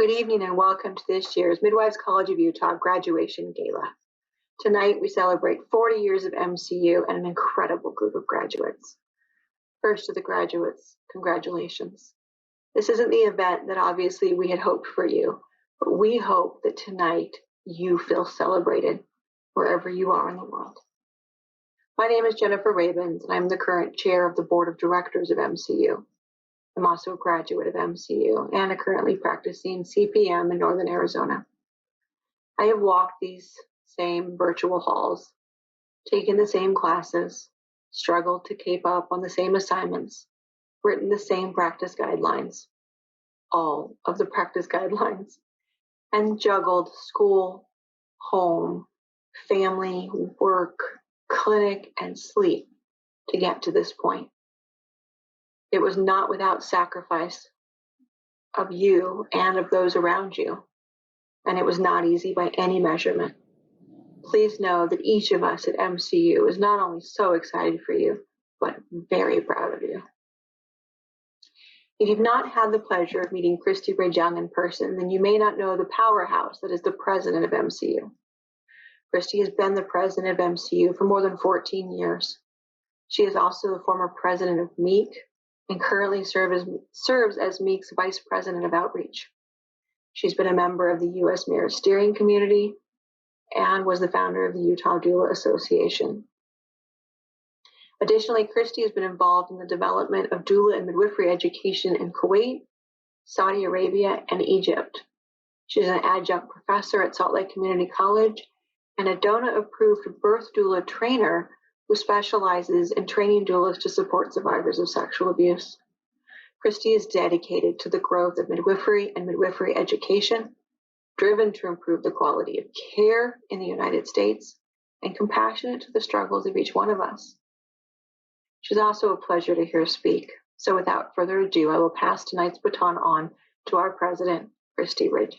Good evening and welcome to this year's Midwives College of Utah Graduation Gala. Tonight we celebrate 40 years of MCU and an incredible group of graduates. First to the graduates, congratulations. This isn't the event that obviously we had hoped for you, but we hope that tonight you feel celebrated wherever you are in the world. My name is Jennifer Rabins and I'm the current chair of the board of directors of MCU. I'm also a graduate of MCU and a currently practicing CPM in Northern Arizona. I have walked these same virtual halls, taken the same classes, struggled to keep up on the same assignments, written the same practice guidelines, all of the practice guidelines, and juggled school, home, family, work, clinic, and sleep to get to this point. It was not without sacrifice of you and of those around you, and it was not easy by any measurement. Please know that each of us at MCU is not only so excited for you, but very proud of you. If you've not had the pleasure of meeting Christy Ridge-Young in person, then you may not know the powerhouse that is the president of MCU. Christy has been the president of MCU for more than 14 years. She is also the former president of MEEC, and currently serves as MEEC's Vice President of Outreach. She's been a member of the U.S. Mirror Steering Community and was the founder of the Utah Doula Association. Additionally, Christy has been involved in the development of doula and midwifery education in Kuwait, Saudi Arabia, and Egypt. She's an adjunct professor at Salt Lake Community College and a DONA-approved birth doula trainer who specializes in training doulas to support survivors of sexual abuse. Christy is dedicated to the growth of midwifery and midwifery education, driven to improve the quality of care in the United States, and compassionate to the struggles of each one of us. She's also a pleasure to hear speak. So without further ado, I will pass tonight's baton on to our president, Christy Ridge.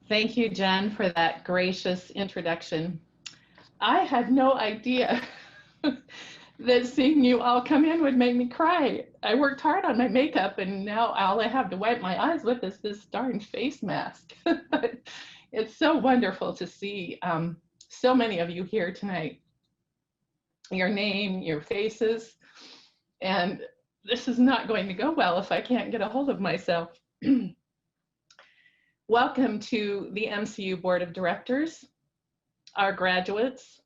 Thank you, Jen, for that gracious introduction. I had no idea that seeing you all come in would make me cry. I worked hard on my makeup and now all I have to wipe my eyes with is this darn face mask. But it's so wonderful to see so many of you here tonight. Your name, your faces, and this is not going to go well if I can't get a hold of myself. Welcome to the MCU Board of Directors, our graduates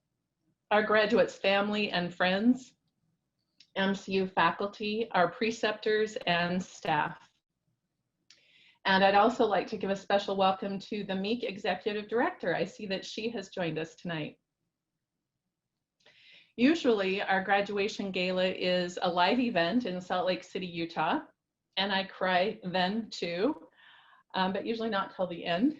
family and friends, MCU faculty, our preceptors and staff. And I'd also like to give a special welcome to the MEEC Executive Director. I see that she has joined us tonight. Usually our graduation gala is a live event in Salt Lake City, Utah, and I cry then too. But usually not till the end.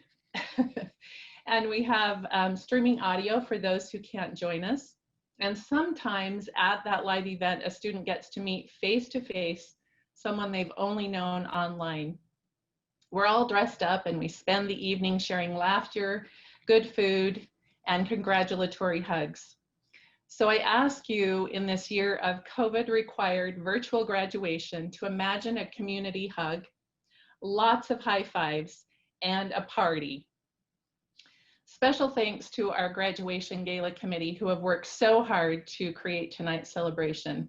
And we have streaming audio for those who can't join us. And sometimes at that live event, a student gets to meet face-to-face someone they've only known online. We're all dressed up and we spend the evening sharing laughter, good food, and congratulatory hugs. So I ask you in this year of COVID-required virtual graduation to imagine a community hug, lots of high fives, and a party. Special thanks to our graduation gala committee who have worked so hard to create tonight's celebration.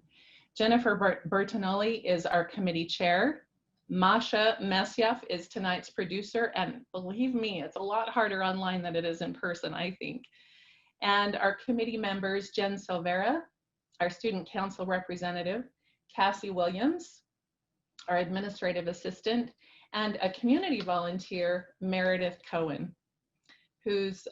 Jennifer Bertinelli is our committee chair. Masha Mesyaf is tonight's producer, and believe me, it's a lot harder online than it is in person, I think. And our committee members, Jen Silvera, our student council representative, Cassie Williams, our administrative assistant, and a community volunteer, Meredith Cohen, whose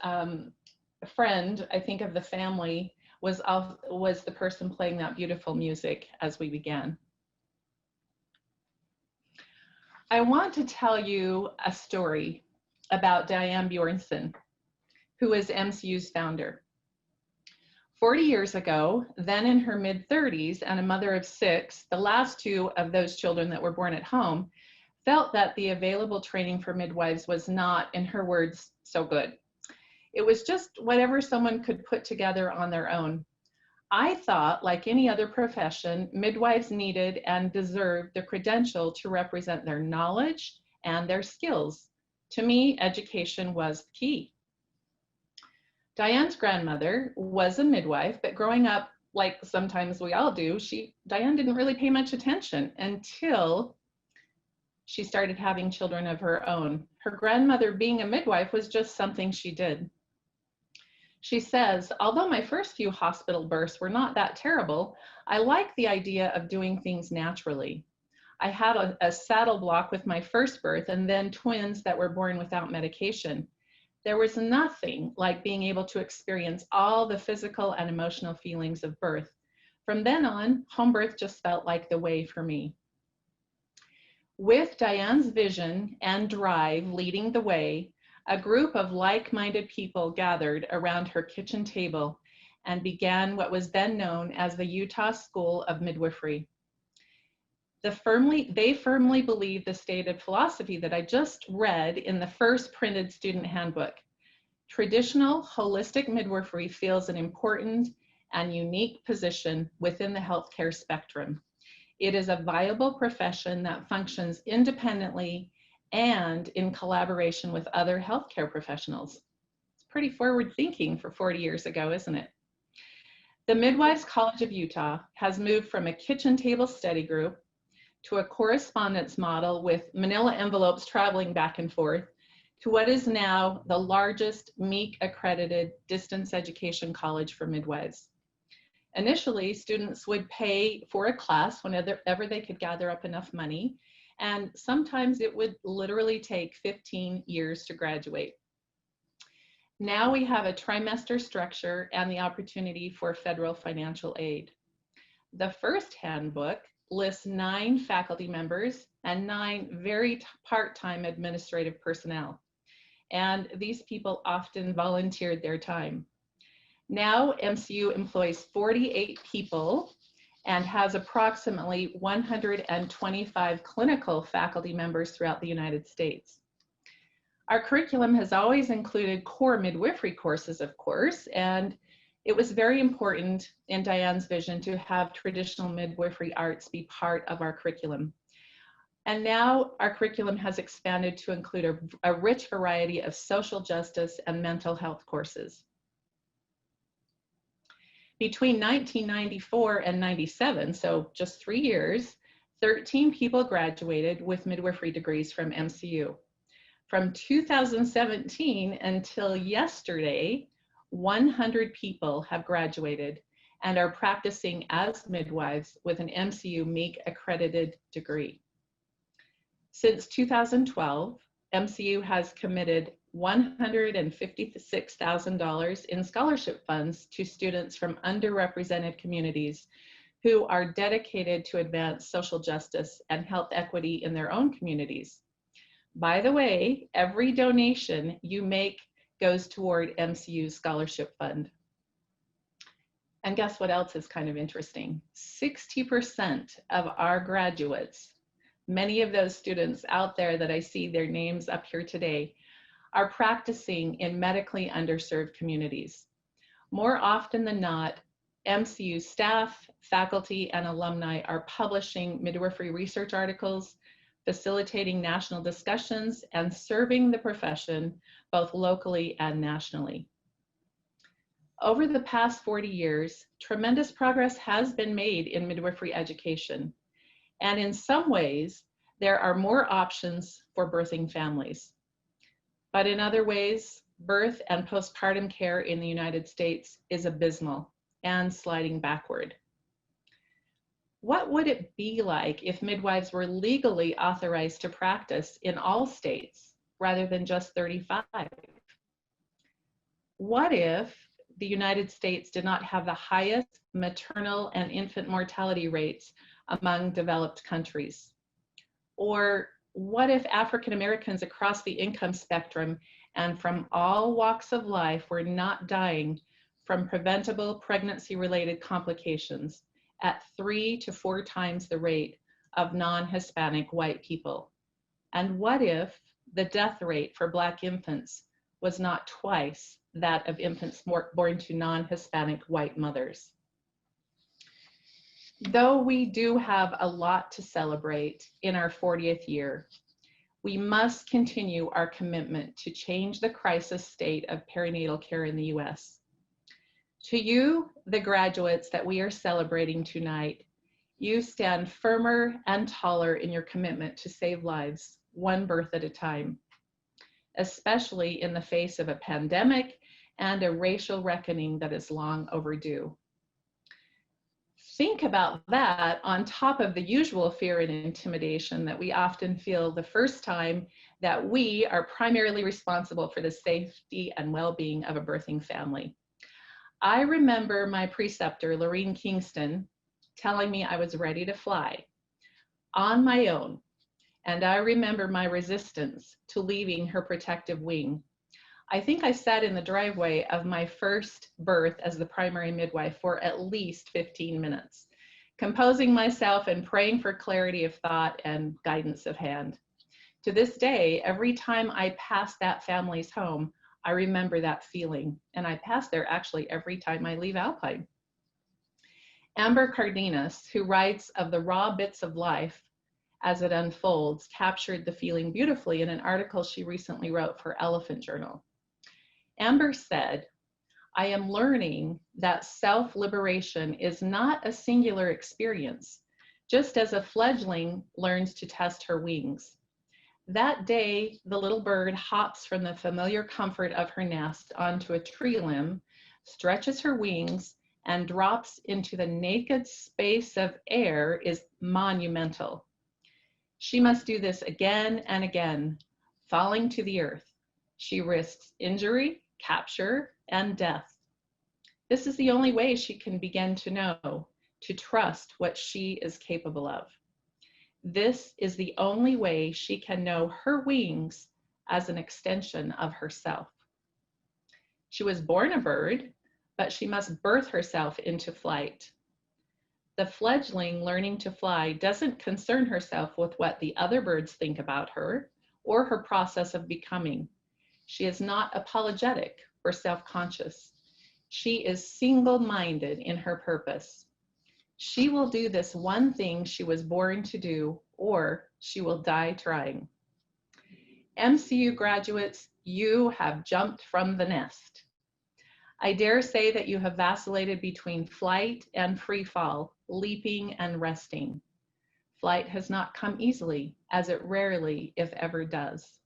friend, I think, of the family was the person playing that beautiful music as we began. I want to tell you a story about Diane Bjornson, who is MCU's founder. 40 years ago, then in her mid-30s and a mother of 6, the last 2 of those children that were born at home, felt that the available training for midwives was not, in her words, so good. It was just whatever someone could put together on their own. I thought, like any other profession, midwives needed and deserved the credential to represent their knowledge and their skills. To me, education was key. Diane's grandmother was a midwife, but growing up, like sometimes we all do, Diane didn't really pay much attention until she started having children of her own. Her grandmother being a midwife was just something she did. She says, although my first few hospital births were not that terrible, I like the idea of doing things naturally. I had a saddle block with my first birth and then twins that were born without medication. There was nothing like being able to experience all the physical and emotional feelings of birth. From then on, home birth just felt like the way for me. With Diane's vision and drive leading the way, a group of like-minded people gathered around her kitchen table and began what was then known as the Utah School of Midwifery. They firmly believe the stated philosophy that I just read in the first printed student handbook. Traditional holistic midwifery fills an important and unique position within the healthcare spectrum. It is a viable profession that functions independently and in collaboration with other healthcare professionals. It's pretty forward thinking for 40 years ago, isn't it? The Midwives College of Utah has moved from a kitchen table study group to a correspondence model with manila envelopes traveling back and forth to what is now the largest MEAC accredited distance education college for midwives. Initially, students would pay for a class whenever they could gather up enough money, and sometimes it would literally take 15 years to graduate. Now we have a trimester structure and the opportunity for federal financial aid. The first handbook lists 9 faculty members and 9 very part-time administrative personnel, and these people often volunteered their time. Now MCU employs 48 people and has approximately 125 clinical faculty members throughout the United States. Our curriculum has always included core midwifery courses, of course, and it was very important in Diane's vision to have traditional midwifery arts be part of our curriculum. And now our curriculum has expanded to include a rich variety of social justice and mental health courses. Between 1994 and 97, so just 3 years, 13 people graduated with midwifery degrees from MCU. From 2017 until yesterday, 100 people have graduated and are practicing as midwives with an MCU MEAC accredited degree. Since 2012, MCU has committed $156,000 in scholarship funds to students from underrepresented communities who are dedicated to advance social justice and health equity in their own communities. By the way, every donation you make goes toward MCU's scholarship fund. And guess what else is kind of interesting? 60% of our graduates, many of those students out there that I see their names up here today, are practicing in medically underserved communities. More often than not, MCU staff, faculty, and alumni are publishing midwifery research articles, facilitating national discussions, and serving the profession both locally and nationally. Over the past 40 years, tremendous progress has been made in midwifery education. And in some ways, there are more options for birthing families. But in other ways, birth and postpartum care in the United States is abysmal and sliding backward. What would it be like if midwives were legally authorized to practice in all states rather than just 35? What if the United States did not have the highest maternal and infant mortality rates among developed countries? Or what if African Americans across the income spectrum and from all walks of life were not dying from preventable pregnancy-related complications at 3 to 4 times the rate of non-Hispanic white people? And what if the death rate for Black infants was not twice that of infants born to non-Hispanic white mothers? Though we do have a lot to celebrate in our 40th year, we must continue our commitment to change the crisis state of perinatal care in the US. To you, the graduates that we are celebrating tonight, you stand firmer and taller in your commitment to save lives, one birth at a time, especially in the face of a pandemic and a racial reckoning that is long overdue. Think about that on top of the usual fear and intimidation that we often feel the first time that we are primarily responsible for the safety and well-being of a birthing family. I remember my preceptor, Lorene Kingston, telling me I was ready to fly on my own, and I remember my resistance to leaving her protective wing. I think I sat in the driveway of my first birth as the primary midwife for at least 15 minutes, composing myself and praying for clarity of thought and guidance of hand. To this day, every time I pass that family's home, I remember that feeling, and I pass there actually every time I leave Alpine. Amber Cardenas, who writes of the raw bits of life as it unfolds, captured the feeling beautifully in an article she recently wrote for Elephant Journal. Amber said, "I am learning that self-liberation is not a singular experience, just as a fledgling learns to test her wings. That day, the little bird hops from the familiar comfort of her nest onto a tree limb, stretches her wings, and drops into the naked space of air is monumental. She must do this again and again, falling to the earth. She risks injury, capture, and death. This is the only way she can begin to know, to trust what she is capable of. This is the only way she can know her wings as an extension of herself. She was born a bird, but she must birth herself into flight. The fledgling learning to fly doesn't concern herself with what the other birds think about her or her process of becoming. She is not apologetic or self-conscious. She is single-minded in her purpose. She will do this one thing she was born to do, or she will die trying." MCU graduates, you have jumped from the nest. I dare say that you have vacillated between flight and free fall, leaping and resting. Flight has not come easily, as it rarely, if ever, does.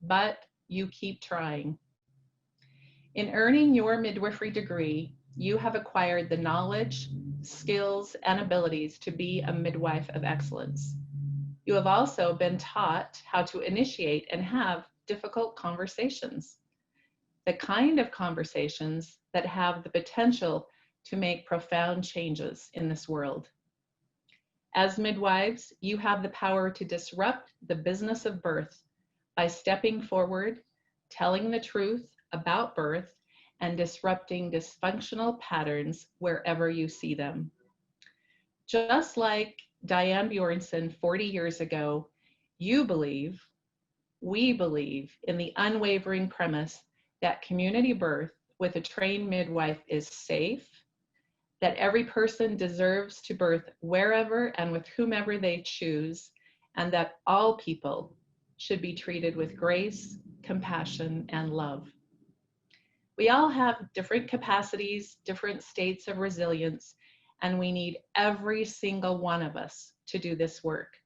But you keep trying. In earning your midwifery degree, you have acquired the knowledge, skills, and abilities to be a midwife of excellence. You have also been taught how to initiate and have difficult conversations, the kind of conversations that have the potential to make profound changes in this world. As midwives, you have the power to disrupt the business of birth by stepping forward, telling the truth about birth, and disrupting dysfunctional patterns wherever you see them. Just like Diane Bjornson 40 years ago, we believe in the unwavering premise that community birth with a trained midwife is safe, that every person deserves to birth wherever and with whomever they choose, and that all people should be treated with grace, compassion, and love. We all have different capacities, different states of resilience, and we need every single one of us to do this work.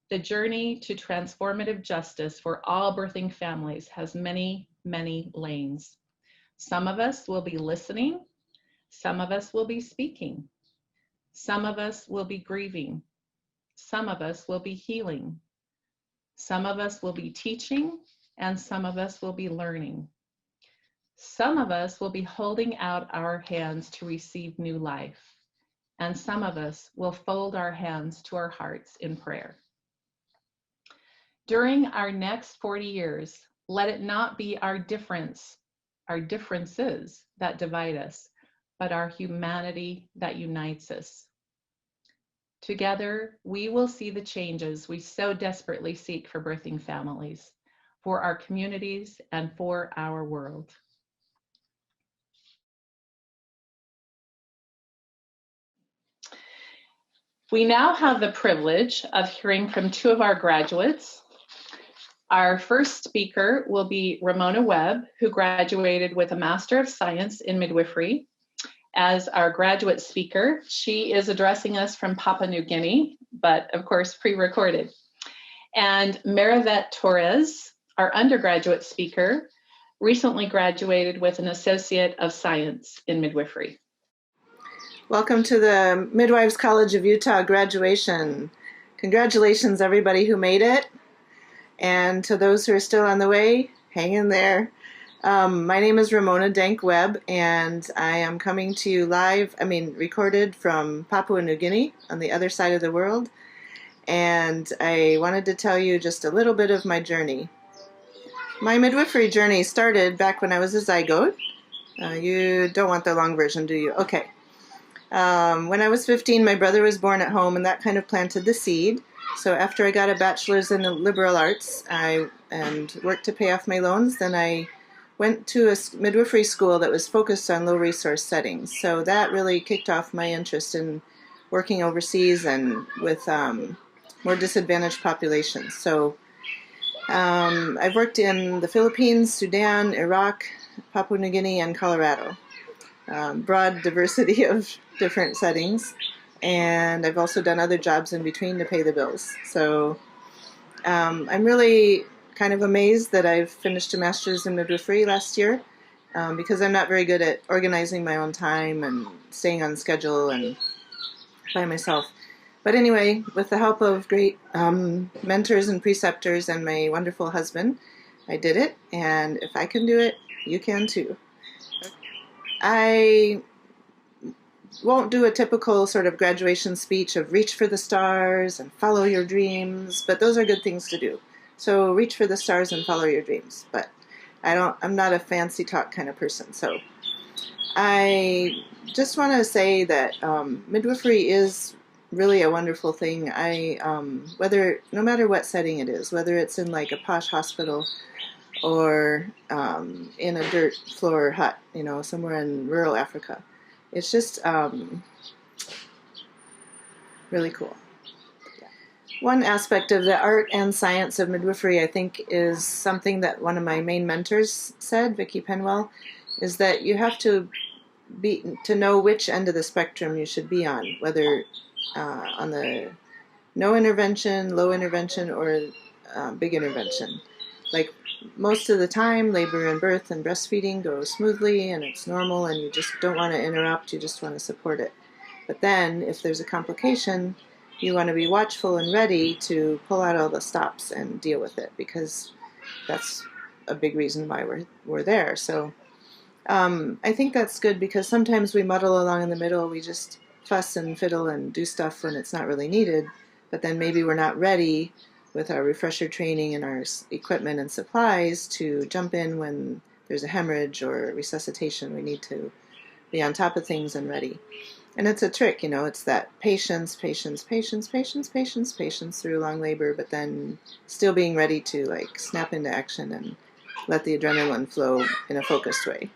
The journey to transformative justice for all birthing families has many, many lanes. Some of us will be listening. Some of us will be speaking. Some of us will be grieving. Some of us will be healing. Some of us will be teaching, and some of us will be learning. Some of us will be holding out our hands to receive new life, and some of us will fold our hands to our hearts in prayer. During our next 40 years, let it not be our differences that divide us, but our humanity that unites us. Together, we will see the changes we so desperately seek for birthing families, for our communities, and for our world. We now have the privilege of hearing from two of our graduates. Our first speaker will be Ramona Webb, who graduated with a Master of Science in Midwifery. As our graduate speaker, she is addressing us from Papua New Guinea, but of course pre-recorded. And Marivet Torres, our undergraduate speaker, recently graduated with an Associate of Science in Midwifery. Welcome to the Midwives College of Utah graduation. Congratulations everybody who made it, and to those who are still on the way, hang in there. My name is Ramona Dank Webb, and I am coming to you recorded from Papua New Guinea on the other side of the world, and I wanted to tell you just a little bit of my journey. My midwifery journey started back when I was a zygote. You don't want the long version, do you? Okay. When I was 15, my brother was born at home, and that kind of planted the seed. So after I got a bachelor's in liberal arts and worked to pay off my loans, then I went to a midwifery school that was focused on low resource settings. So that really kicked off my interest in working overseas and with more disadvantaged populations. So I've worked in the Philippines, Sudan, Iraq, Papua New Guinea, and Colorado. Broad diversity of different settings, and I've also done other jobs in between to pay the bills. So I'm really kind of amazed that I've finished a master's in midwifery last year, because I'm not very good at organizing my own time and staying on schedule and by myself. But anyway, with the help of great mentors and preceptors and my wonderful husband, I did it, and if I can do it, you can too. I won't do a typical sort of graduation speech of reach for the stars and follow your dreams, but those are good things to do. So reach for the stars and follow your dreams. But I'm not a fancy talk kind of person. So I just want to say that midwifery is really a wonderful thing. No matter what setting it is, whether it's in like a posh hospital or in a dirt floor hut, somewhere in rural Africa. It's just really cool. Yeah. One aspect of the art and science of midwifery, I think, is something that one of my main mentors said, Vicki Penwell, is that you have to know which end of the spectrum you should be on, whether on the no intervention, low intervention, or big intervention. Like most of the time, labor and birth and breastfeeding go smoothly and it's normal and you just don't want to interrupt, you just want to support it. But then if there's a complication, you want to be watchful and ready to pull out all the stops and deal with it, because that's a big reason why we're there. So I think that's good, because sometimes we muddle along in the middle, we just fuss and fiddle and do stuff when it's not really needed, but then maybe we're not ready with our refresher training and our equipment and supplies to jump in when there's a hemorrhage or resuscitation. We need to be on top of things and ready. And it's a trick, it's that patience through long labor, but then still being ready to snap into action and let the adrenaline flow in a focused way.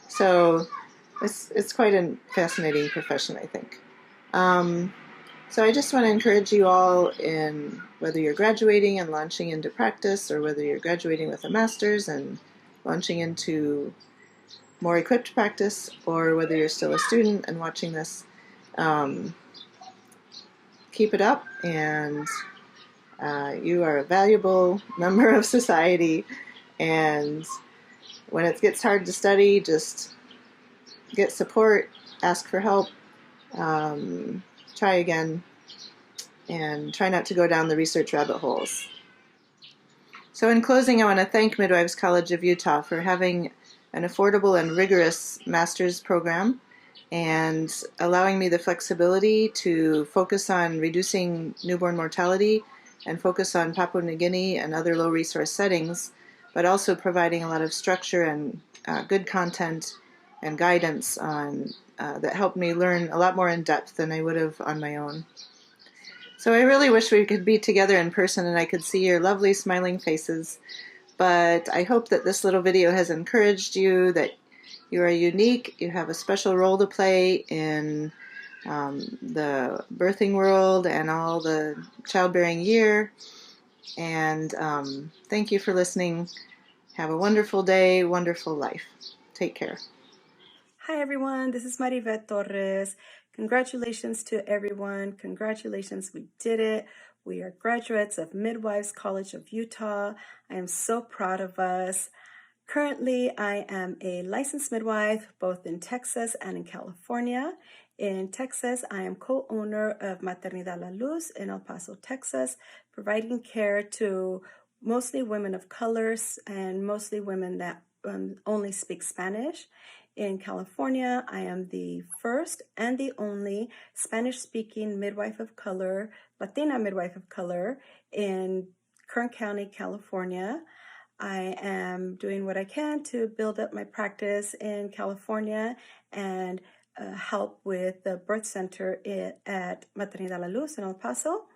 So it's quite a fascinating profession, I think. So I just want to encourage you all, in whether you're graduating and launching into practice, or whether you're graduating with a master's and launching into more equipped practice, or whether you're still a student and watching this, keep it up, and you are a valuable member of society, and when it gets hard to study, just get support, ask for help, try again, and try not to go down the research rabbit holes. So in closing, I want to thank Midwives College of Utah for having an affordable and rigorous master's program and allowing me the flexibility to focus on reducing newborn mortality and focus on Papua New Guinea and other low resource settings, but also providing a lot of structure and good content and guidance that helped me learn a lot more in depth than I would have on my own. So I really wish we could be together in person and I could see your lovely smiling faces, but I hope that this little video has encouraged you that you are unique, you have a special role to play in the birthing world and all the childbearing year. And thank you for listening. Have a wonderful day, wonderful life. Take care. Hi, everyone. This is Maribeth Torres. Congratulations to everyone. Congratulations. We did it. We are graduates of Midwives College of Utah. I am so proud of us. Currently, I am a licensed midwife both in Texas and in California. In Texas, I am co-owner of Maternidad La Luz in El Paso, Texas, providing care to mostly women of colors and mostly women that only speak Spanish. In California, I am the first and the only Spanish-speaking midwife of color, Latina midwife of color in Kern County, California. I am doing what I can to build up my practice in California and help with the birth center at Maternidad La Luz in El Paso.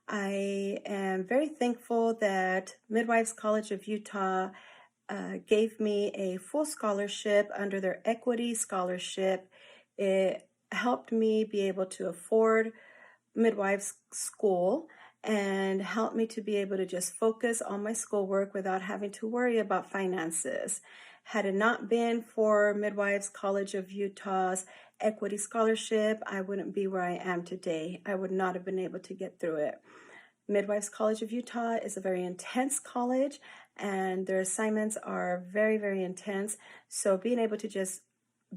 I am very thankful that Midwives College of Utah gave me a full scholarship under their equity scholarship. It helped me be able to afford midwives school and helped me to be able to just focus on my schoolwork without having to worry about finances. Had it not been for Midwives College of Utah's equity scholarship, I wouldn't be where I am today. I would not have been able to get through it. Midwives College of Utah is a very intense college and their assignments are very, very intense. So being able to just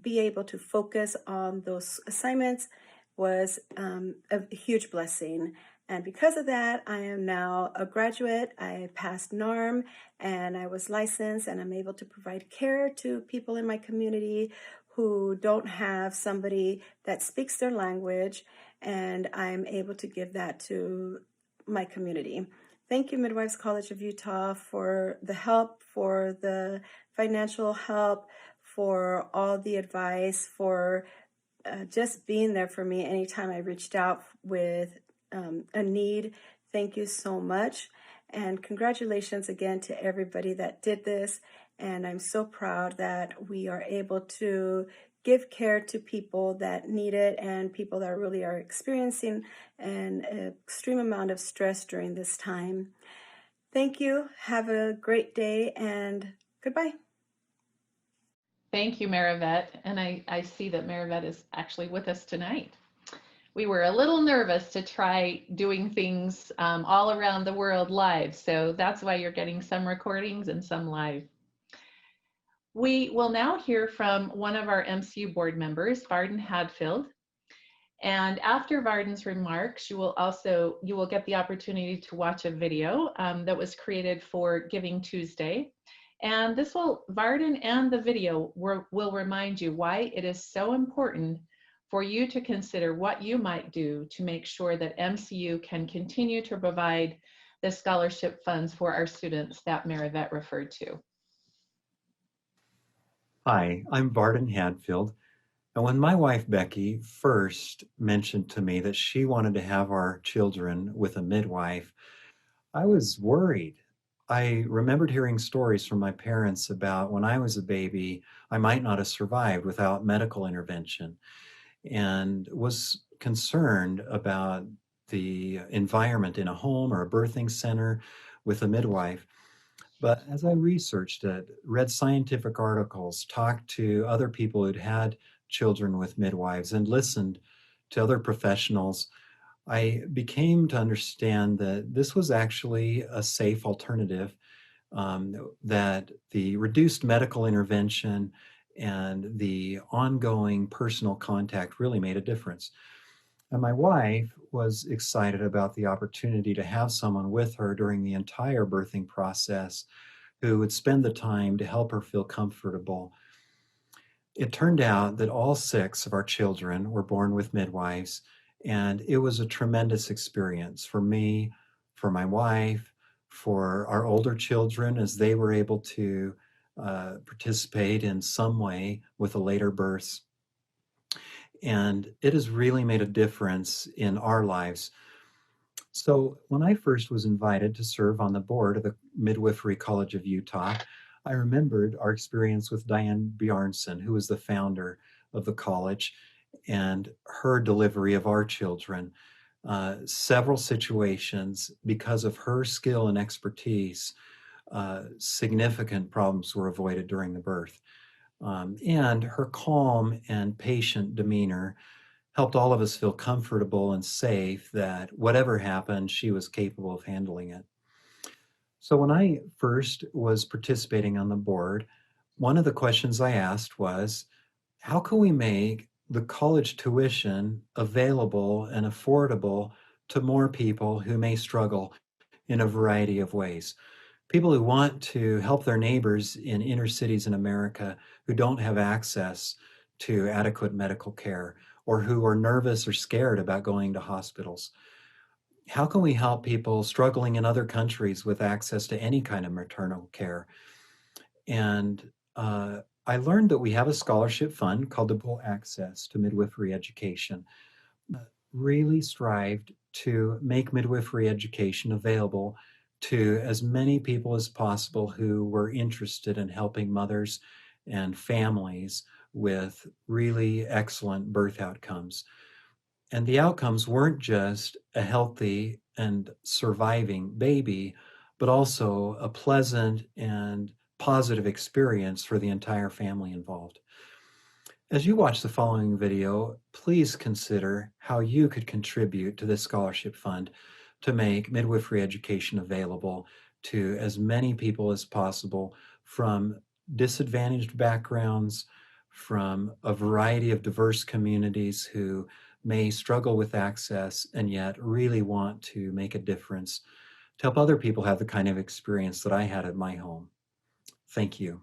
be able to focus on those assignments was a huge blessing. And because of that, I am now a graduate. I passed NARM and I was licensed and I'm able to provide care to people in my community who don't have somebody that speaks their language. And I'm able to give that to my community. Thank you, Midwives College of Utah, for the help, for the financial help, for all the advice, for just being there for me anytime I reached out with a need. Thank you so much. And congratulations again to everybody that did this. And I'm so proud that we are able to give care to people that need it and people that really are experiencing an extreme amount of stress during this time. Thank you. Have a great day and goodbye. Thank you, Marivet. And I see that Marivet is actually with us tonight. We were a little nervous to try doing things all around the world live. So that's why you're getting some recordings and some live. We will now hear from one of our MCU board members, Varden Hadfield. And after Varden's remarks, you will get the opportunity to watch a video that was created for Giving Tuesday. And Varden and the video will remind you why it is so important for you to consider what you might do to make sure that MCU can continue to provide the scholarship funds for our students that Marivet referred to. Hi, I'm Varden Hadfield. And when my wife Becky first mentioned to me that she wanted to have our children with a midwife, I was worried. I remembered hearing stories from my parents about when I was a baby, I might not have survived without medical intervention, and was concerned about the environment in a home or a birthing center with a midwife. But as I researched it, read scientific articles, talked to other people who'd had children with midwives, and listened to other professionals, I became to understand that this was actually a safe alternative, that the reduced medical intervention and the ongoing personal contact really made a difference. And my wife was excited about the opportunity to have someone with her during the entire birthing process who would spend the time to help her feel comfortable. It turned out that all 6 of our children were born with midwives, and it was a tremendous experience for me, for my wife, for our older children as they were able to participate in some way with the later births. And it has really made a difference in our lives. So when I first was invited to serve on the board of the Midwifery College of Utah, I remembered our experience with Diane Bjarnson, who was the founder of the college. and her delivery of our children. Several situations, because of her skill and expertise, significant problems were avoided during the birth. And her calm and patient demeanor helped all of us feel comfortable and safe that whatever happened, she was capable of handling it. So when I first was participating on the board, one of the questions I asked was, how can we make the college tuition available and affordable to more people who may struggle in a variety of ways? People who want to help their neighbors in inner cities in America who don't have access to adequate medical care or who are nervous or scared about going to hospitals. How can we help people struggling in other countries with access to any kind of maternal care? And I learned that we have a scholarship fund called the Full Access to Midwifery Education. Really strived to make midwifery education available to as many people as possible who were interested in helping mothers and families with really excellent birth outcomes. And the outcomes weren't just a healthy and surviving baby, but also a pleasant and positive experience for the entire family involved. As you watch the following video, please consider how you could contribute to this scholarship fund to make midwifery education available to as many people as possible from disadvantaged backgrounds, from a variety of diverse communities who may struggle with access and yet really want to make a difference to help other people have the kind of experience that I had at my home. Thank you.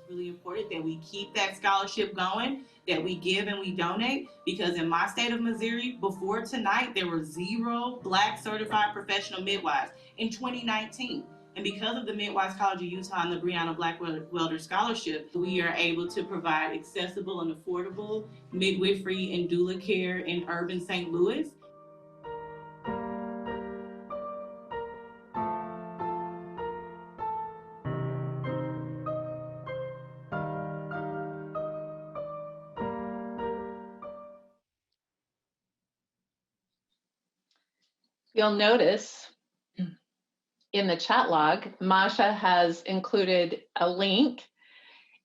Really important that we keep that scholarship going, that we give and we donate, because in my state of Missouri, before tonight, there were 0 Black certified professional midwives in 2019. And because of the Midwives College of Utah and the Breonna Black Welder Scholarship, we are able to provide accessible and affordable midwifery and doula care in urban St. Louis. You'll notice in the chat log, Masha has included a link.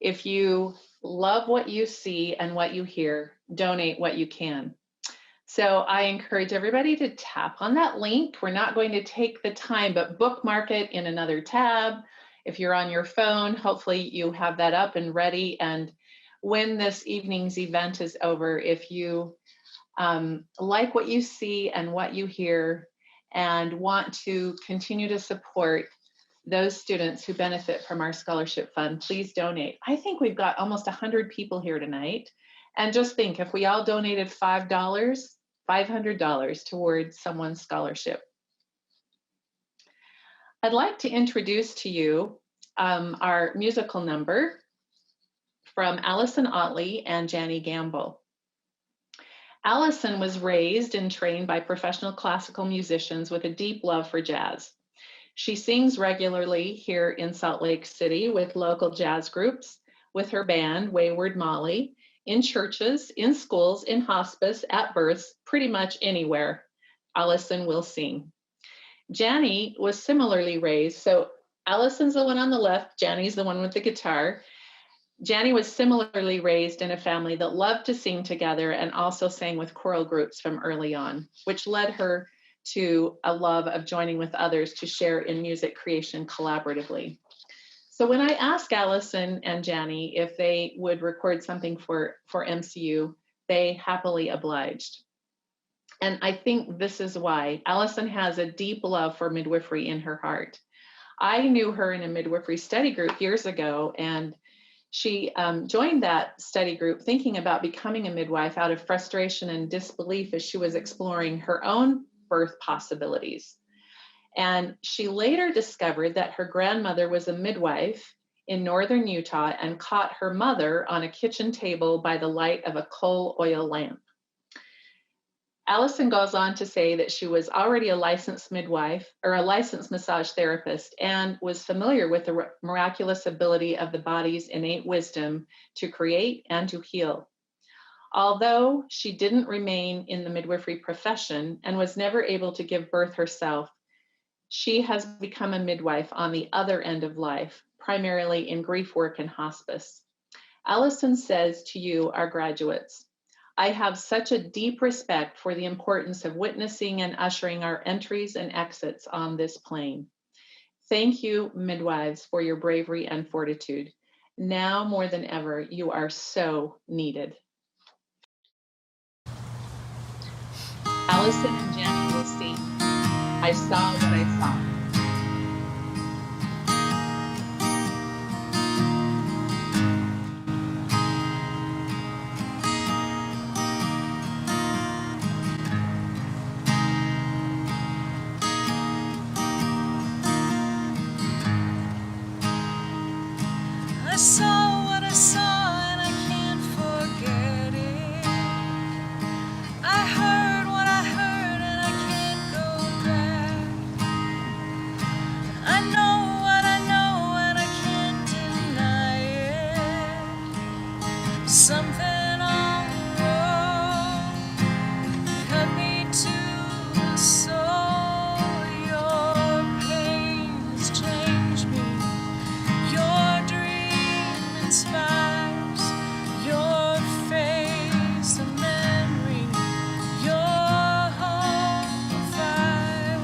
If you love what you see and what you hear, donate what you can. So I encourage everybody to tap on that link. We're not going to take the time, but bookmark it in another tab. If you're on your phone, hopefully you have that up and ready. And when this evening's event is over, if you like what you see and what you hear and want to continue to support those students who benefit from our scholarship fund, please donate. I think we've got almost 100 people here tonight. And just think, if we all donated $5, $500 towards someone's scholarship. I'd like to introduce to you our musical number from Allison Otley and Janie Gamble. Allison was raised and trained by professional classical musicians with a deep love for jazz. She sings regularly here in Salt Lake City with local jazz groups, with her band, Wayward Molly, in churches, in schools, in hospice, at births, pretty much anywhere. Allison will sing. Janie was similarly raised. So Allison's the one on the left, Janie's the one with the guitar. Janie was similarly raised in a family that loved to sing together and also sang with choral groups from early on, which led her to a love of joining with others to share in music creation collaboratively. So when I asked Allison and Janie if they would record something for MCU, they happily obliged. And I think this is why. Allison has a deep love for midwifery in her heart. I knew her in a midwifery study group years ago, and she joined that study group thinking about becoming a midwife out of frustration and disbelief as she was exploring her own birth possibilities. And she later discovered that her grandmother was a midwife in northern Utah and caught her mother on a kitchen table by the light of a coal oil lamp. Allison goes on to say that she was already a licensed midwife or a licensed massage therapist and was familiar with the miraculous ability of the body's innate wisdom to create and to heal. Although she didn't remain in the midwifery profession and was never able to give birth herself, she has become a midwife on the other end of life, primarily in grief work and hospice. Allison says to you, our graduates, I have such a deep respect for the importance of witnessing and ushering our entries and exits on this plane. Thank you, midwives, for your bravery and fortitude. Now more than ever, you are so needed. Allison and Jenny will sing, I saw what I saw. I saw what I saw and I can't forget it. I heard what I heard and I can't go back. I know what I know and I can't deny it. Something on the road cut me to the soul. Your pains change me. Your dream inspires, your face a memory, your home a fire,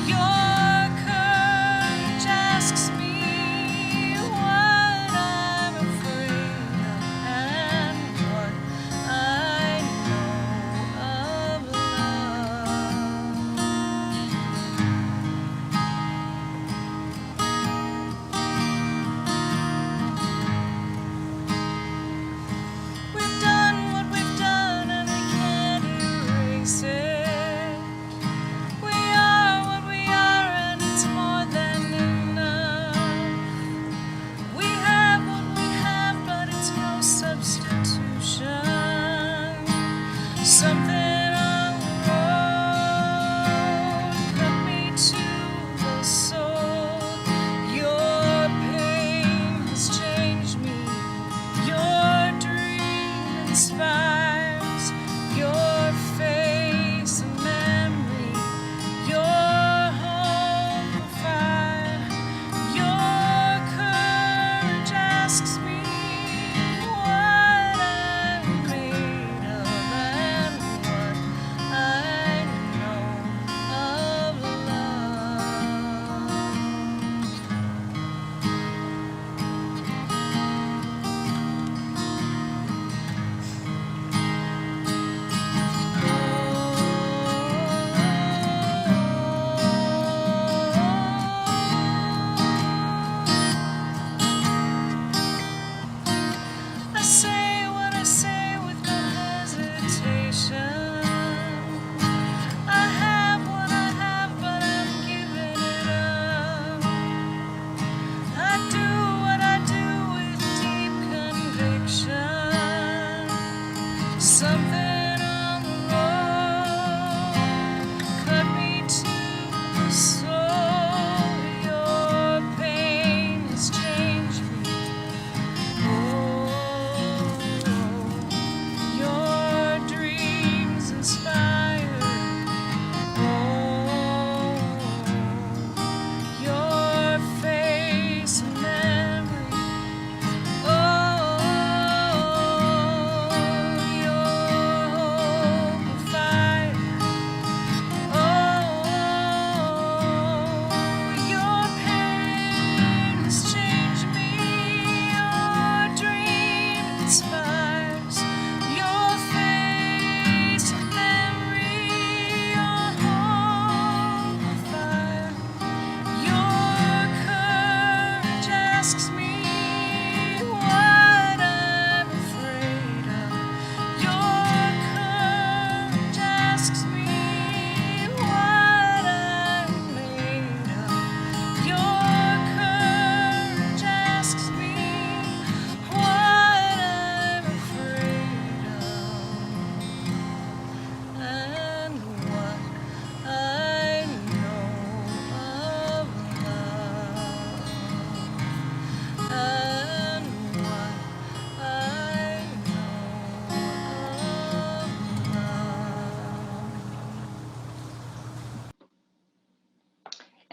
your courage asks me what I'm afraid of and what I know of love.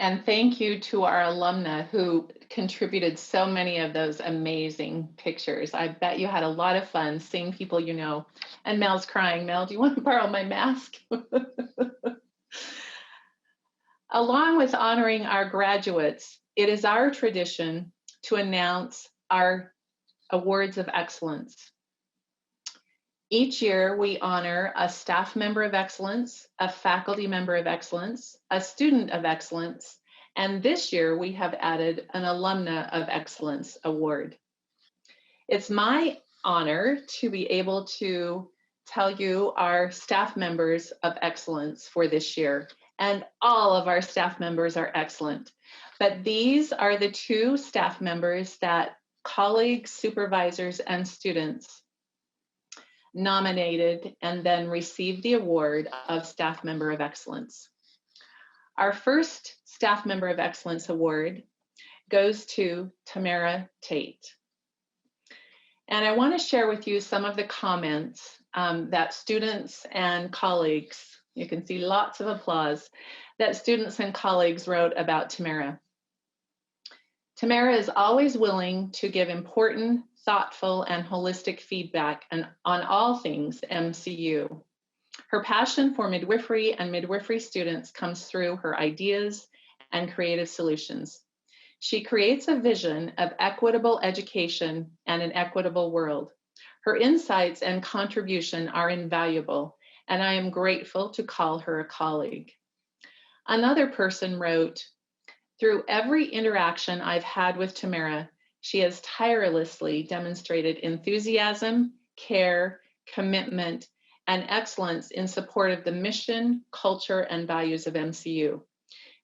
And thank you to our alumna who contributed so many of those amazing pictures. I bet you had a lot of fun seeing people you know. And Mel's crying. Mel, do you want to borrow my mask? Along with honoring our graduates, it is our tradition to announce our awards of excellence. Each year, we honor a staff member of excellence, a faculty member of excellence, a student of excellence, and this year we have added an alumna of excellence award. It's my honor to be able to tell you our staff members of excellence for this year, and all of our staff members are excellent. But these are the 2 staff members that colleagues, supervisors, and students nominated and then received the award of Staff Member of Excellence. Our first Staff Member of Excellence award goes to Tamara Tate. And I want to share with you some of the comments that students and colleagues, you can see lots of applause, that students and colleagues wrote about Tamara. Tamara is always willing to give important, thoughtful, and holistic feedback on all things MCU. Her passion for midwifery and midwifery students comes through her ideas and creative solutions. She creates a vision of equitable education and an equitable world. Her insights and contribution are invaluable, and I am grateful to call her a colleague. Another person wrote, "Through every interaction I've had with Tamara, she has tirelessly demonstrated enthusiasm, care, commitment, and excellence in support of the mission, culture, and values of MCU.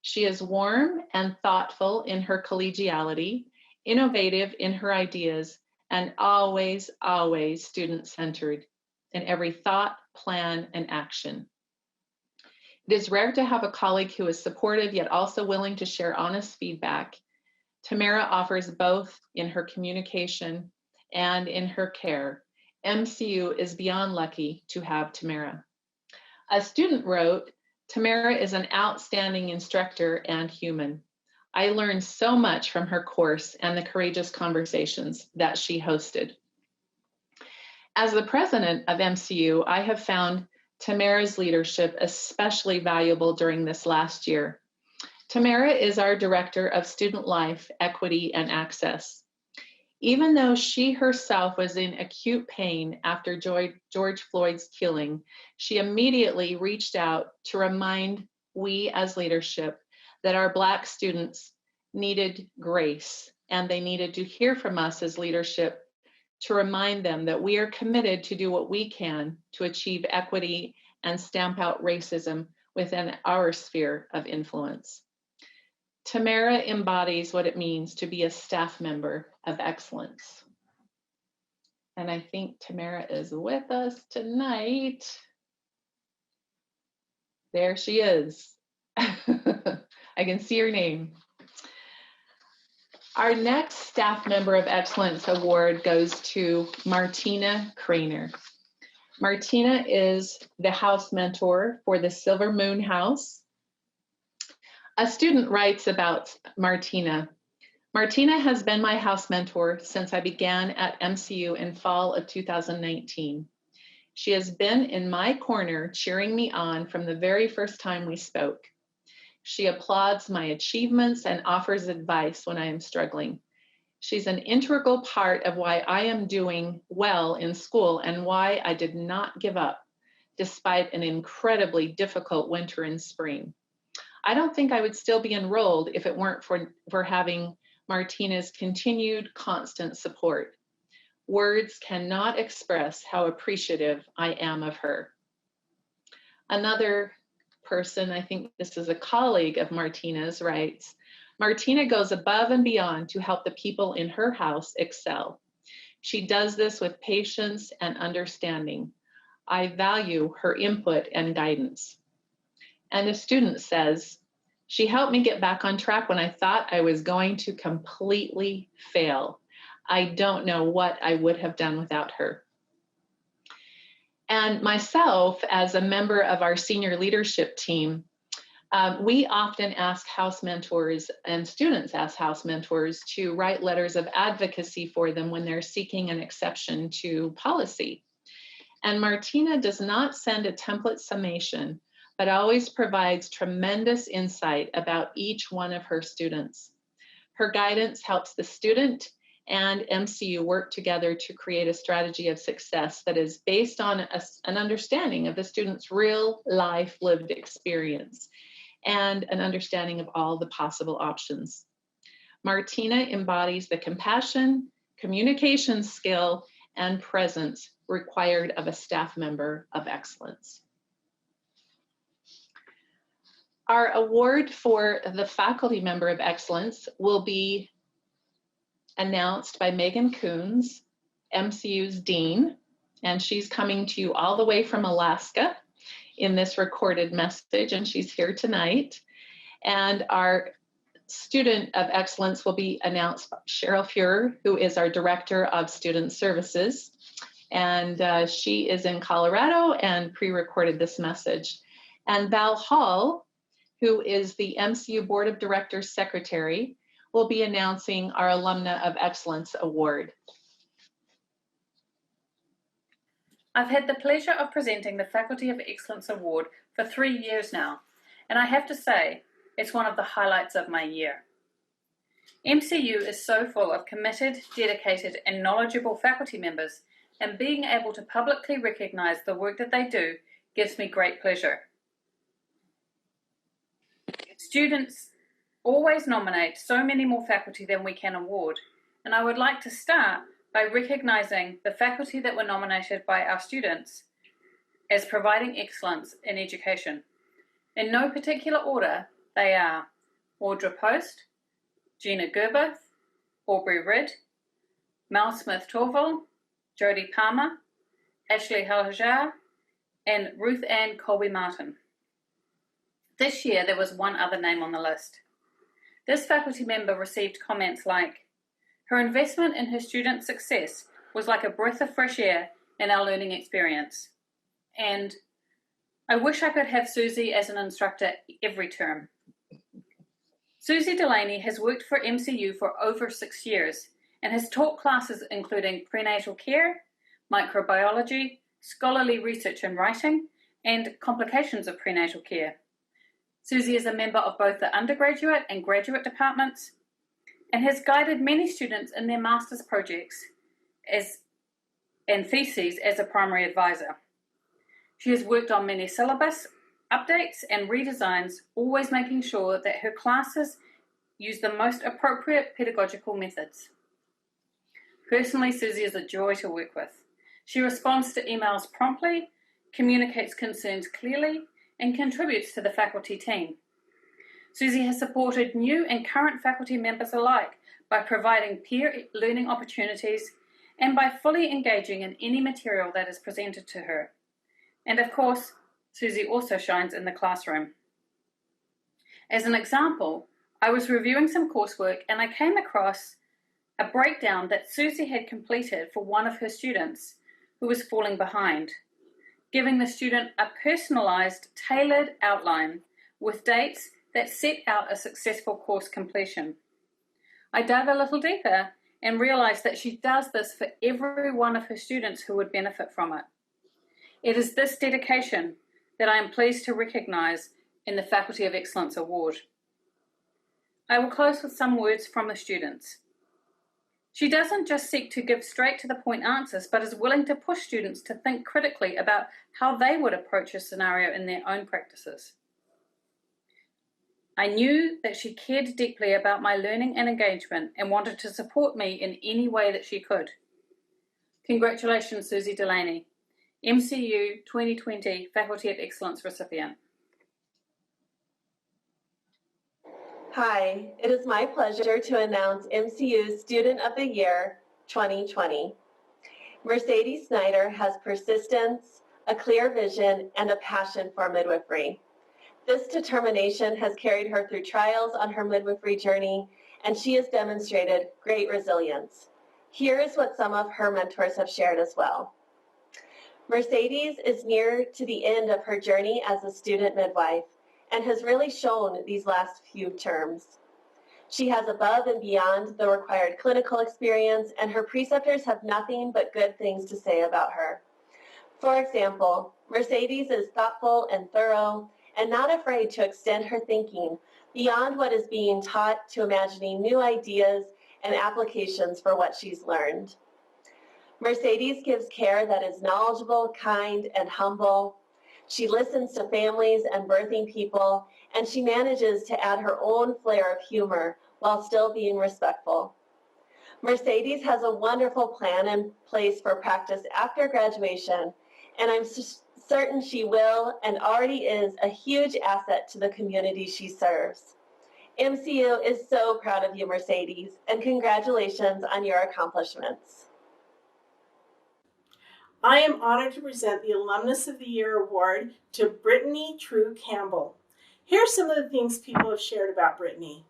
She is warm and thoughtful in her collegiality, innovative in her ideas, and always, always student-centered in every thought, plan, and action. It is rare to have a colleague who is supportive yet also willing to share honest feedback. Tamara offers both in her communication and in her care. MCU is beyond lucky to have Tamara." A student wrote, "Tamara is an outstanding instructor and human. I learned so much from her course and the courageous conversations that she hosted." As the president of MCU, I have found Tamara's leadership especially valuable during this last year. Tamara is our Director of Student Life, Equity, and Access. Even though she herself was in acute pain after George Floyd's killing, she immediately reached out to remind we as leadership that our Black students needed grace, and they needed to hear from us as leadership to remind them that we are committed to do what we can to achieve equity and stamp out racism within our sphere of influence. Tamara embodies what it means to be a staff member of excellence. And I think Tamara is with us tonight. There she is. I can see her name. Our next Staff Member of Excellence award goes to Martina Craner. Martina is the house mentor for the Silver Moon House. A student writes about Martina. "Martina has been my house mentor since I began at MCU in fall of 2019. She has been in my corner cheering me on from the very first time we spoke. She applauds my achievements and offers advice when I am struggling. She's an integral part of why I am doing well in school and why I did not give up, despite an incredibly difficult winter and spring. I don't think I would still be enrolled if it weren't for having Martina's continued constant support. Words cannot express how appreciative I am of her." Another person, I think this is a colleague of Martina's, writes, "Martina goes above and beyond to help the people in her house excel. She does this with patience and understanding. I value her input and guidance." And a student says, "She helped me get back on track when I thought I was going to completely fail. I don't know what I would have done without her." And myself, as a member of our senior leadership team, We often ask house mentors, and students ask house mentors, to write letters of advocacy for them when they're seeking an exception to policy. And Martina does not send a template summation, but always provides tremendous insight about each one of her students. Her guidance helps the student and MCU work together to create a strategy of success that is based on an understanding of the student's real life lived experience and an understanding of all the possible options. Martina embodies the compassion, communication skill, and presence required of a staff member of excellence. Our award for the faculty member of excellence will be announced by Megan Coons, MCU's dean, and she's coming to you all the way from Alaska in this recorded message, and she's here tonight. And our student of excellence will be announced by Cheryl Fuhrer, who is our Director of Student Services. And she is in Colorado and pre-recorded this message. And Val Hall, who is the MCU Board of Directors Secretary, will be announcing our Alumna of Excellence Award. I've had the pleasure of presenting the Faculty of Excellence Award for 3 years now, and I have to say, it's one of the highlights of my year. MCU is so full of committed, dedicated, and knowledgeable faculty members, and being able to publicly recognize the work that they do gives me great pleasure. Students always nominate so many more faculty than we can award, and I would like to start by recognizing the faculty that were nominated by our students as providing excellence in education. In no particular order, they are Audra Post, Gina Gerberth, Aubrey Ridd, Mel Smith-Torval, Jodie Palmer, Ashley Halhajar, and Ruth Ann Colby-Martin. This year, there was one other name on the list. This faculty member received comments like, her investment in her students' success was like a breath of fresh air in our learning experience. And I wish I could have Susie as an instructor every term. Susie Delaney has worked for MCU for over 6 years and has taught classes including prenatal care, microbiology, scholarly research and writing, and complications of prenatal care. Susie is a member of both the undergraduate and graduate departments and has guided many students in their master's projects and theses as a primary advisor. She has worked on many syllabus updates and redesigns, always making sure that her classes use the most appropriate pedagogical methods. Personally, Susie is a joy to work with. She responds to emails promptly, communicates concerns clearly, and contributes to the faculty team. Susie has supported new and current faculty members alike by providing peer learning opportunities and by fully engaging in any material that is presented to her. And of course, Susie also shines in the classroom. As an example, I was reviewing some coursework and I came across a breakdown that Susie had completed for one of her students who was falling behind, giving the student a personalized, tailored outline with dates that set out a successful course completion. I dug a little deeper and realized that she does this for every one of her students who would benefit from it. It is this dedication that I am pleased to recognize in the Faculty of Excellence Award. I will close with some words from the students. She doesn't just seek to give straight to the point answers, but is willing to push students to think critically about how they would approach a scenario in their own practices. I knew that she cared deeply about my learning and engagement and wanted to support me in any way that she could. Congratulations, Susie Delaney, MCU 2020 Faculty of Excellence recipient. Hi, it is my pleasure to announce MCU Student of the Year 2020. Mercedes Snyder has persistence, a clear vision, and a passion for midwifery. This determination has carried her through trials on her midwifery journey, and she has demonstrated great resilience. Here is what some of her mentors have shared as well. Mercedes is near to the end of her journey as a student midwife, and has really shown these last few terms. She has above and beyond the required clinical experience, and her preceptors have nothing but good things to say about her. For example, Mercedes is thoughtful and thorough and not afraid to extend her thinking beyond what is being taught to imagining new ideas and applications for what she's learned. Mercedes gives care that is knowledgeable, kind, and humble. She listens to families and birthing people, and she manages to add her own flair of humor while still being respectful. Mercedes has a wonderful plan in place for practice after graduation, and I'm certain she will and already is a huge asset to the community she serves. MCU is so proud of you, Mercedes, and congratulations on your accomplishments. I am honored to present the Alumnus of the Year Award to Brittany True Campbell. Here are some of the things people have shared about Brittany.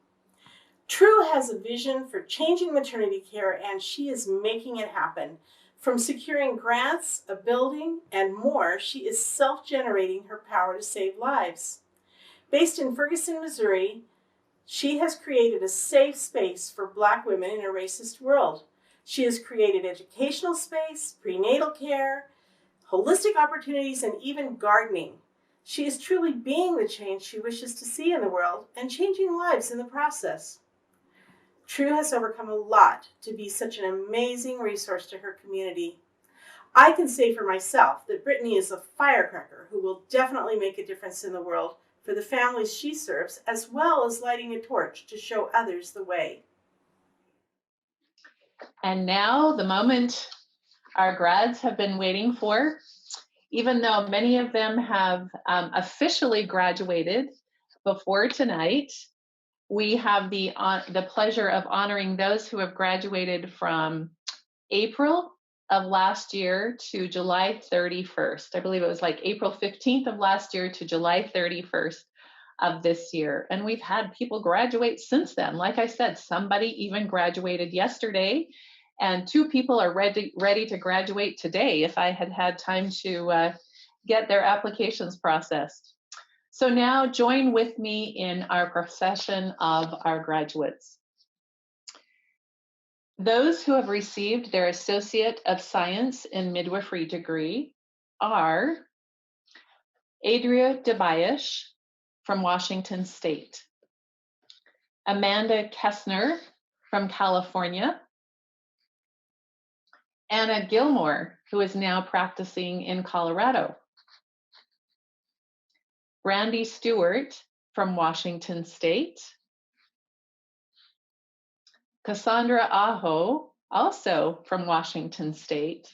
True has a vision for changing maternity care, and she is making it happen. From securing grants, a building, and more, she is self-generating her power to save lives. Based in Ferguson, Missouri, she has created a safe space for Black women in a racist world. She has created educational space, prenatal care, holistic opportunities, and even gardening. She is truly being the change she wishes to see in the world and changing lives in the process. True has overcome a lot to be such an amazing resource to her community. I can say for myself that Brittany is a firecracker who will definitely make a difference in the world for the families she serves, as well as lighting a torch to show others the way. And now the moment our grads have been waiting for. Even though many of them have officially graduated before tonight, we have the pleasure of honoring those who have graduated from April of last year to July 31st. I believe it was like April 15th of last year to July 31st of this year. And we've had people graduate since then. Like I said, somebody even graduated yesterday, and 2 people are ready to graduate today if I had had time to get their applications processed. So now join with me in our procession of our graduates. Those who have received their Associate of Science in Midwifery degree are Adria DeBayish from Washington State, Amanda Kessner from California, Anna Gilmore, who is now practicing in Colorado, Brandy Stewart from Washington State, Cassandra Aho, also from Washington State,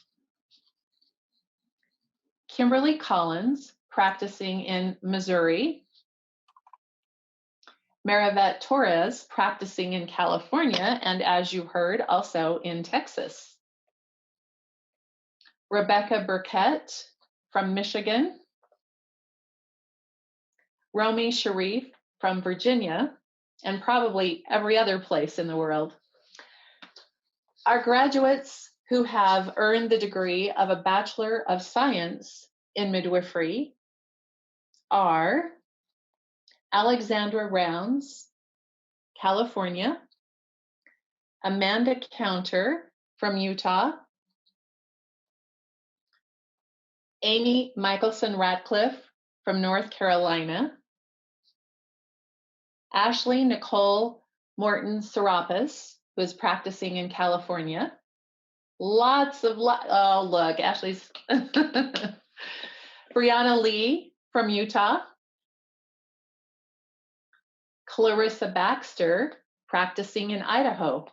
Kimberly Collins, practicing in Missouri, Marivet Torres, practicing in California, and as you heard, also in Texas, Rebecca Burkett from Michigan, Romy Sharif from Virginia, and probably every other place in the world. Our graduates who have earned the degree of a Bachelor of Science in Midwifery are Alexandra Rounds, California, Amanda Counter from Utah, Amy Michelson Ratcliffe from North Carolina, Ashley Nicole Morton Serapis, who is practicing in California. Oh, look, Ashley's. Brianna Lee from Utah. Clarissa Baxter, practicing in Idaho.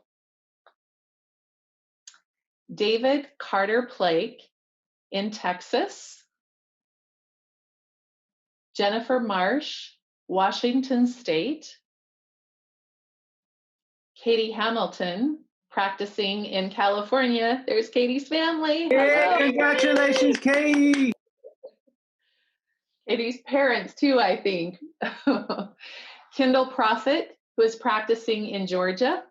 David Carter Blake in Texas. Jennifer Marsh, Washington State. Katie Hamilton, practicing in California. There's Katie's family. Hello. Congratulations, Katie. Katie's parents too, I think. Kendall Profit, who is practicing in Georgia.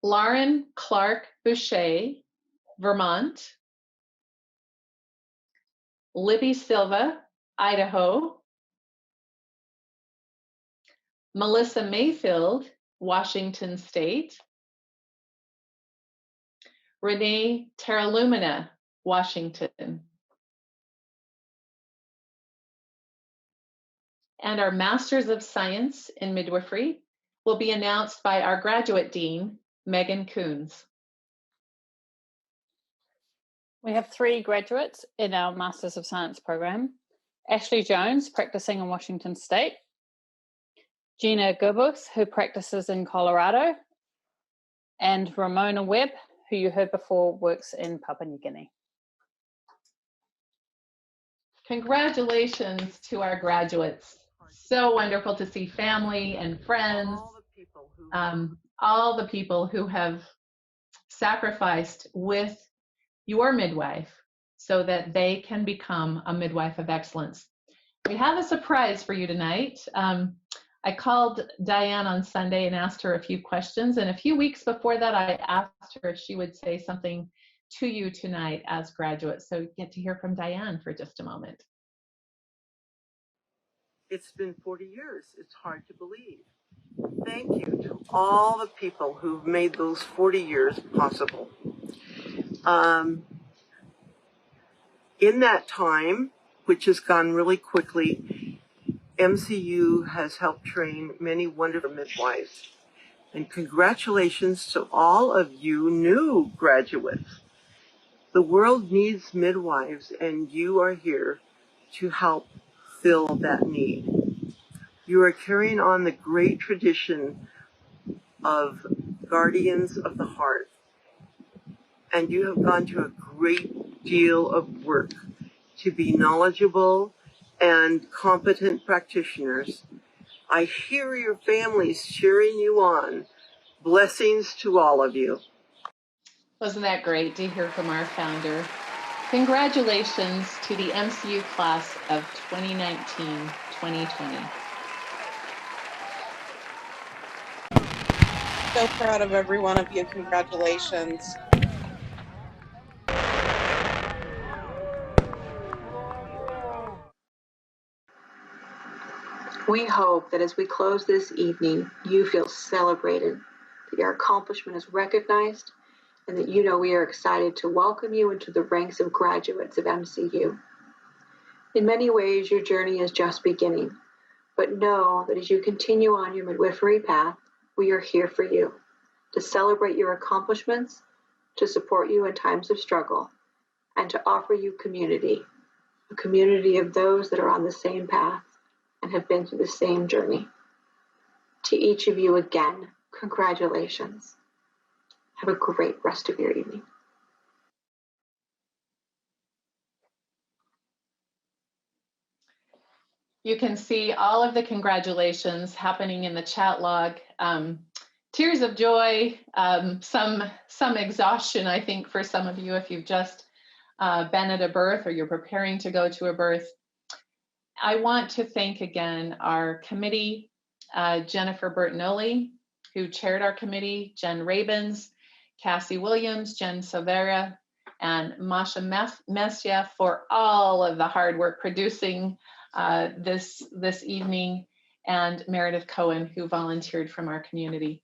Lauren Clark Boucher, Vermont. Libby Silva Idaho. Melissa Mayfield, Washington State. Renee Terralumina, Washington. And our Masters of Science in Midwifery will be announced by our graduate dean, Megan Coons. We have 3 graduates in our Masters of Science program. Ashley Jones, practicing in Washington State. Gina Gerbus, who practices in Colorado. And Ramona Webb, who you heard before, works in Papua New Guinea. Congratulations to our graduates. So wonderful to see family and friends, all the people who have sacrificed with your midwife so that they can become a midwife of excellence. We have a surprise for you tonight. I called Diane on Sunday and asked her a few questions, and a few weeks before that I asked her if she would say something to you tonight as graduates. So get to hear from Diane for just a moment. It's been 40 years. It's hard to believe. Thank you to all the people who've made those 40 years possible. In that time, which has gone really quickly, MCU has helped train many wonderful midwives. And congratulations to all of you new graduates. The world needs midwives, and you are here to help fill that need. You are carrying on the great tradition of guardians of the heart, and you have gone to a great deal of work to be knowledgeable and competent practitioners. I hear your families cheering you on. Blessings to all of you. Wasn't that great to hear from our founder? Congratulations to the MCU class of 2019-2020. So proud of every one of you. Congratulations. We hope that as we close this evening, you feel celebrated, that your accomplishment is recognized, and that you know we are excited to welcome you into the ranks of graduates of MCU. In many ways, your journey is just beginning, but know that as you continue on your midwifery path, we are here for you, to celebrate your accomplishments, to support you in times of struggle, and to offer you community, a community of those that are on the same path and have been through the same journey. To each of you again, congratulations. Have a great rest of your evening. You can see all of the congratulations happening in the chat log. Tears of joy, some exhaustion, I think, for some of you if you've just been at a birth or you're preparing to go to a birth. I want to thank again our committee, Jennifer Bertinoli, who chaired our committee, Jen Rabins, Cassie Williams, Jen Silvera, and Masha Messia for all of the hard work producing this evening, and Meredith Cohen, who volunteered from our community.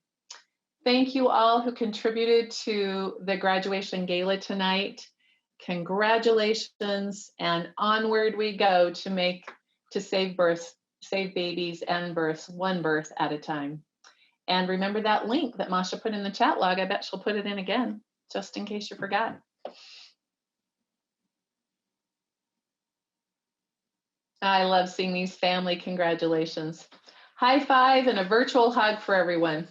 Thank you all who contributed to the graduation gala tonight. Congratulations, and onward we go to save births, save babies and births, one birth at a time. And remember that link that Masha put in the chat log. I bet she'll put it in again, just in case you forgot. I love seeing these family congratulations. High five and a virtual hug for everyone.